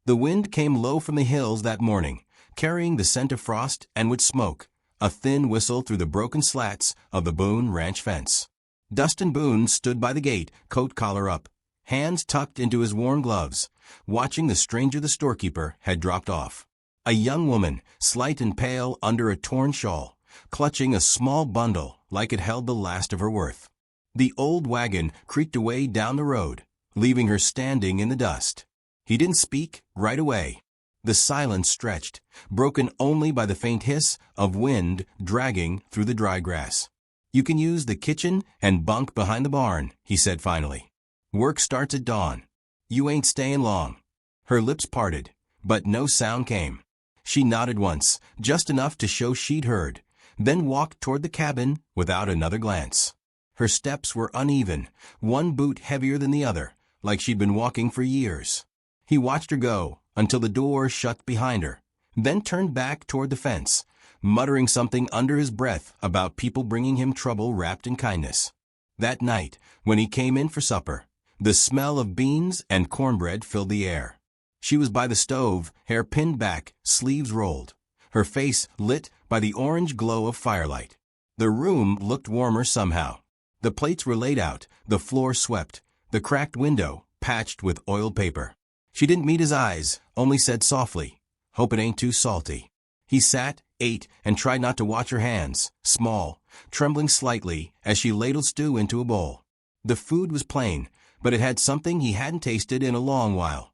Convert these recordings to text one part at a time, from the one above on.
The wind came low from the hills that morning, carrying the scent of frost and wood smoke, a thin whistle through the broken slats of the Boone ranch fence. Dustin Boone stood by the gate, coat collar up, hands tucked into his worn gloves, watching the stranger the storekeeper had dropped off. A young woman, slight and pale under a torn shawl, clutching a small bundle like it held the last of her worth. The old wagon creaked away down the road, leaving her standing in the dust. He didn't speak right away. The silence stretched, broken only by the faint hiss of wind dragging through the dry grass. "You can use the kitchen and bunk behind the barn," he said finally. "Work starts at dawn. You ain't staying long." Her lips parted, but no sound came. She nodded once, just enough to show she'd heard, then walked toward the cabin without another glance. Her steps were uneven, one boot heavier than the other, like she'd been walking for years. He watched her go until the door shut behind her, then turned back toward the fence, muttering something under his breath about people bringing him trouble wrapped in kindness. That night, when he came in for supper, the smell of beans and cornbread filled the air. She was by the stove, hair pinned back, sleeves rolled, her face lit by the orange glow of firelight. The room looked warmer somehow. The plates were laid out, the floor swept, the cracked window patched with oiled paper. She didn't meet his eyes, only said softly, "Hope it ain't too salty." He sat, ate, and tried not to watch her hands, small, trembling slightly as she ladled stew into a bowl. The food was plain, but it had something he hadn't tasted in a long while.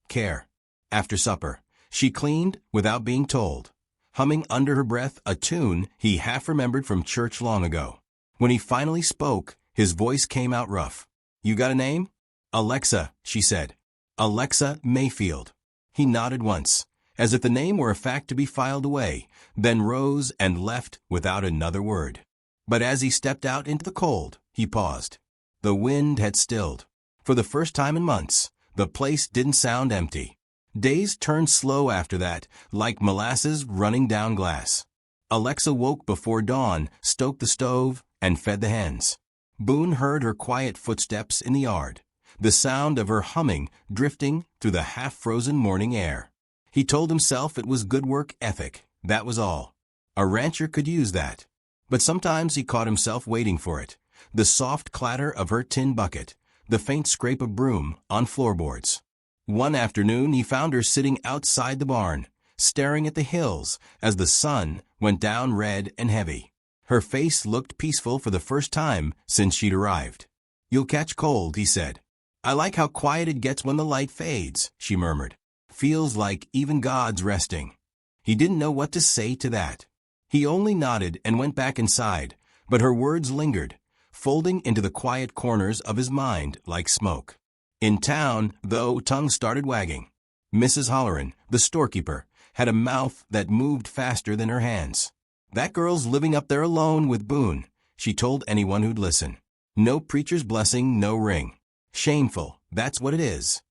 Care. After supper, she cleaned without being told, humming under her breath a tune he half remembered from church long ago. When he finally spoke, his voice came out rough. "You got a name?" "Alexa," she said. "Alexa Mayfield." He nodded once, as if the name were a fact to be filed away, then rose and left without another word. But as he stepped out into the cold, he paused. The wind had stilled. For the first time in months, the place didn't sound empty. Days turned slow after that, like molasses running down glass. Alexa woke before dawn, stoked the stove, and fed the hens. Boone heard her quiet footsteps in the yard, the sound of her humming drifting through the half-frozen morning air. He told himself it was good work ethic, that was all. A rancher could use that. But sometimes he caught himself waiting for it, the soft clatter of her tin bucket, the faint scrape of broom on floorboards. One afternoon he found her sitting outside the barn, staring at the hills as the sun went down red and heavy. Her face looked peaceful for the first time since she'd arrived. "You'll catch cold," he said. "I like how quiet it gets when the light fades," she murmured. "Feels like even God's resting." He didn't know what to say to that. He only nodded and went back inside, but her words lingered, folding into the quiet corners of his mind like smoke. In town, though, tongue started wagging. Mrs. Holleran, the storekeeper, had a mouth that moved faster than her hands. "That girl's living up there alone with Boone," she told anyone who'd listen. "No preacher's blessing, no ring. Shameful, that's what it is."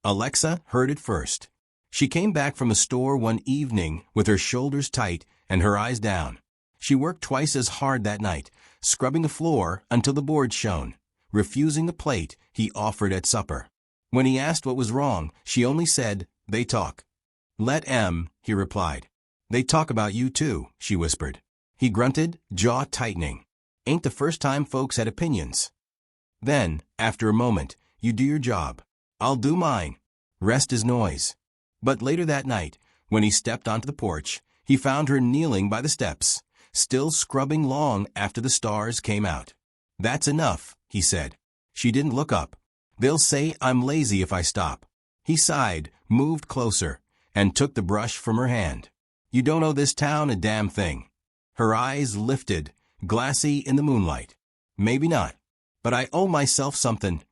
Alexa heard it first. She came back from the store one evening with her shoulders tight and her eyes down. She worked twice as hard that night, scrubbing the floor until the boards shone, refusing the plate he offered at supper. When he asked what was wrong, she only said, "They talk." "Let 'em," he replied. "They talk about you too," she whispered. He grunted, jaw tightening. "Ain't the first time folks had opinions." Then, after a moment, "You do your job. I'll do mine. Rest is noise." But later that night, when he stepped onto the porch, he found her kneeling by the steps, still scrubbing long after the stars came out. "That's enough," he said. She didn't look up. "They'll say I'm lazy if I stop." He sighed, moved closer, and took the brush from her hand. "You don't owe this town a damn thing." Her eyes lifted, glassy in the moonlight. "Maybe not. But I owe myself something."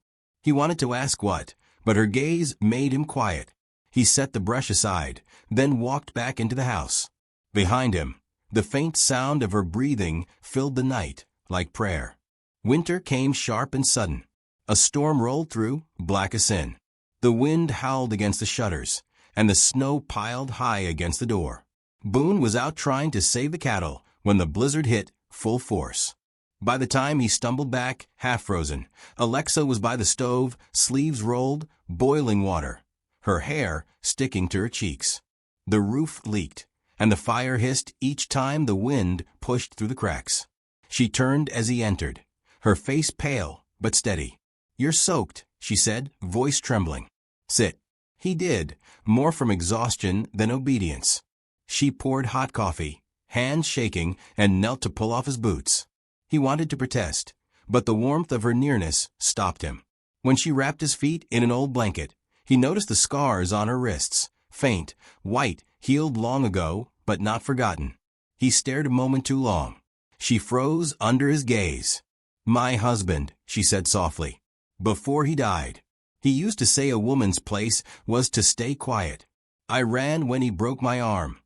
He wanted to ask what, but her gaze made him quiet. He set the brush aside, then walked back into the house. Behind him, the faint sound of her breathing filled the night like prayer. Winter came sharp and sudden. A storm rolled through, black as sin. The wind howled against the shutters, and the snow piled high against the door. Boone was out trying to save the cattle when the blizzard hit full force. By the time he stumbled back, half-frozen, Alexa was by the stove, sleeves rolled, boiling water. her hair sticking to her cheeks. The roof leaked, and the fire hissed each time the wind pushed through the cracks. She turned as he entered, her face pale but steady. "You're soaked," she said, voice trembling. "Sit." He did, more from exhaustion than obedience. She poured hot coffee, hands shaking, and knelt to pull off his boots. He wanted to protest, but the warmth of her nearness stopped him. When she wrapped his feet in an old blanket, he noticed the scars on her wrists, faint, white, healed long ago, but not forgotten. He stared a moment too long. She froze under his gaze. "My husband," she said softly. "Before he died. He used to say a woman's place was to stay quiet. I ran when he broke my arm."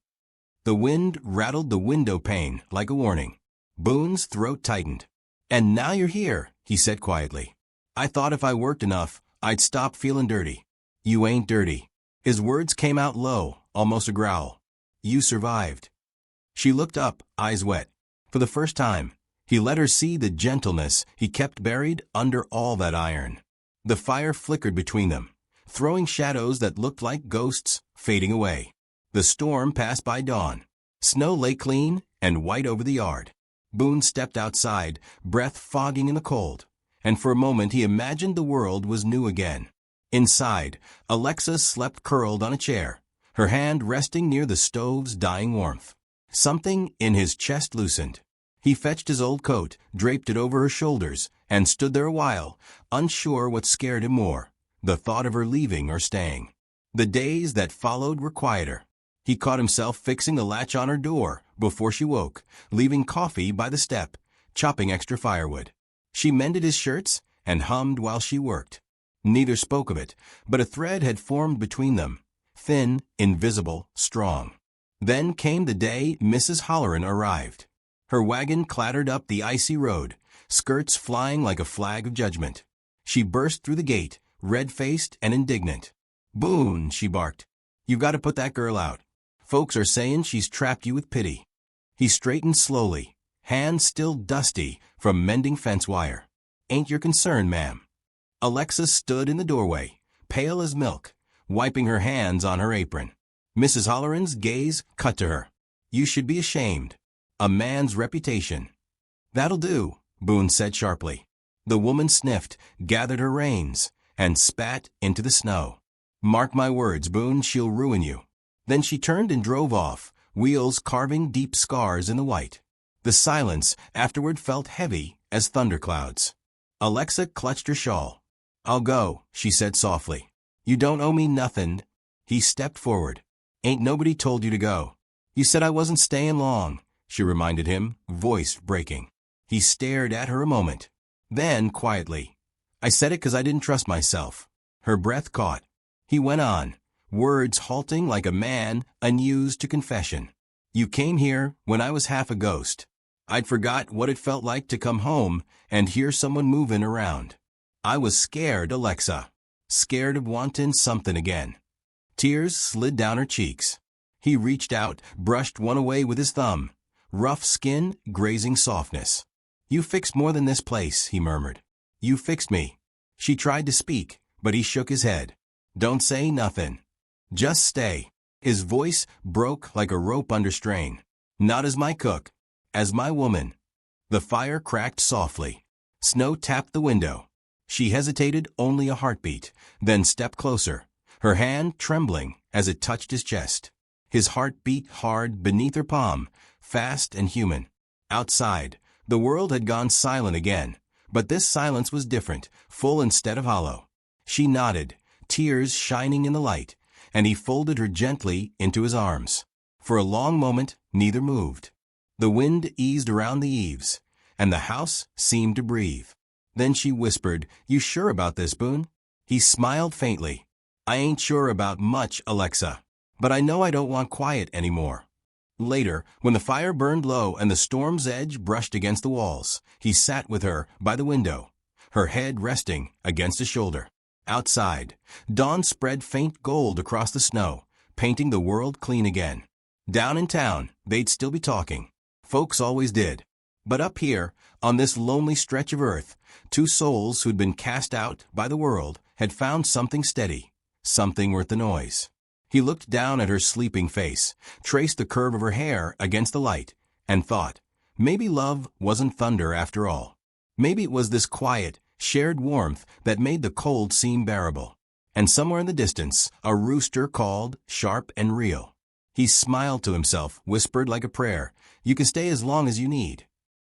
The wind rattled the window pane like a warning. Boone's throat tightened. "And now you're here," he said quietly. "I thought if I worked enough, I'd stop feeling dirty." "You ain't dirty." His words came out low, almost a growl. "You survived." She looked up, eyes wet. For the first time, he let her see the gentleness he kept buried under all that iron. The fire flickered between them, throwing shadows that looked like ghosts fading away. The storm passed by dawn. Snow lay clean and white over the yard. Boone stepped outside, breath fogging in the cold, and for a moment he imagined the world was new again. Inside, Alexa slept curled on a chair, her hand resting near the stove's dying warmth. Something in his chest loosened. He fetched his old coat, draped it over her shoulders, and stood there a while, unsure what scared him more, the thought of her leaving or staying. The days that followed were quieter. He caught himself fixing the latch on her door before she woke, leaving coffee by the step, chopping extra firewood. She mended his shirts and hummed while she worked. Neither spoke of it, but a thread had formed between them, thin, invisible, strong. Then came the day Mrs. Holleran arrived. Her wagon clattered up the icy road, skirts flying like a flag of judgment. She burst through the gate, red-faced and indignant. "Boone," she barked, "you've got to put that girl out. Folks are saying she's trapped you with pity." He straightened slowly, hands still dusty from mending fence wire. "Ain't your concern, ma'am." Alexa stood in the doorway, pale as milk, wiping her hands on her apron. Mrs. Holleran's gaze cut to her. "You should be ashamed. A man's reputation." "That'll do," Boone said sharply. The woman sniffed, gathered her reins, and spat into the snow. "Mark my words, Boone, she'll ruin you." Then she turned and drove off, wheels carving deep scars in the white. The silence afterward felt heavy as thunderclouds. Alexa clutched her shawl. "I'll go," she said softly. "You don't owe me nothin'." He stepped forward. "Ain't nobody told you to go." "You said I wasn't staying long," she reminded him, voice breaking. He stared at her a moment. Then, quietly, "I said it 'cause I didn't trust myself." Her breath caught. He went on, words halting like a man unused to confession. "You came here when I was half a ghost. I'd forgot what it felt like to come home and hear someone moving around. I was scared, Alexa. Scared of wanting something again." Tears slid down her cheeks. He reached out, brushed one away with his thumb. Rough skin, grazing softness. "You fixed more than this place," he murmured. "You fixed me." She tried to speak, but he shook his head. "Don't say nothing. Just stay." His voice broke like a rope under strain. "Not as my cook. As my woman." The fire cracked softly. Snow tapped the window. She hesitated only a heartbeat, then stepped closer, her hand trembling as it touched his chest. His heart beat hard beneath her palm, fast and human. Outside, the world had gone silent again, but this silence was different, full instead of hollow. She nodded, tears shining in the light, and he folded her gently into his arms. For a long moment, neither moved. The wind eased around the eaves, and the house seemed to breathe. Then she whispered, "You sure about this, Boone?" He smiled faintly. "I ain't sure about much, Alexa, but I know I don't want quiet anymore." Later, when the fire burned low and the storm's edge brushed against the walls, he sat with her by the window, her head resting against his shoulder. Outside, dawn spread faint gold across the snow, painting the world clean again. Down in town, they'd still be talking. Folks always did. But up here, on this lonely stretch of earth, two souls who'd been cast out by the world had found something steady, something worth the noise. He looked down at her sleeping face, traced the curve of her hair against the light, and thought, maybe love wasn't thunder after all. Maybe it was this quiet, shared warmth that made the cold seem bearable. And somewhere in the distance, a rooster called, sharp and real. He smiled to himself, whispered like a prayer, "You can stay as long as you need."